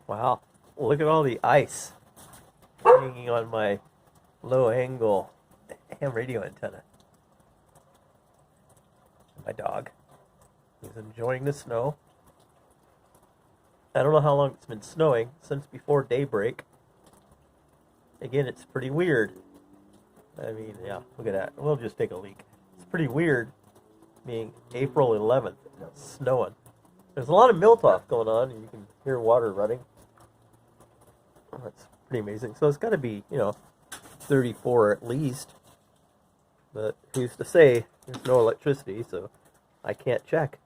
Wow, look at all the ice hanging on my low angle ham radio antenna. My dog is enjoying the snow. I don't know how long it's been snowing, since before daybreak. Again, it's pretty weird. I mean, yeah, look at that. We'll just take a leak. It's pretty weird being April 11th, snowing. There's a lot of melt off going on, and you can hear water running. That's pretty amazing. So it's got to be, 34 at least. But who's to say? There's no electricity, so I can't check.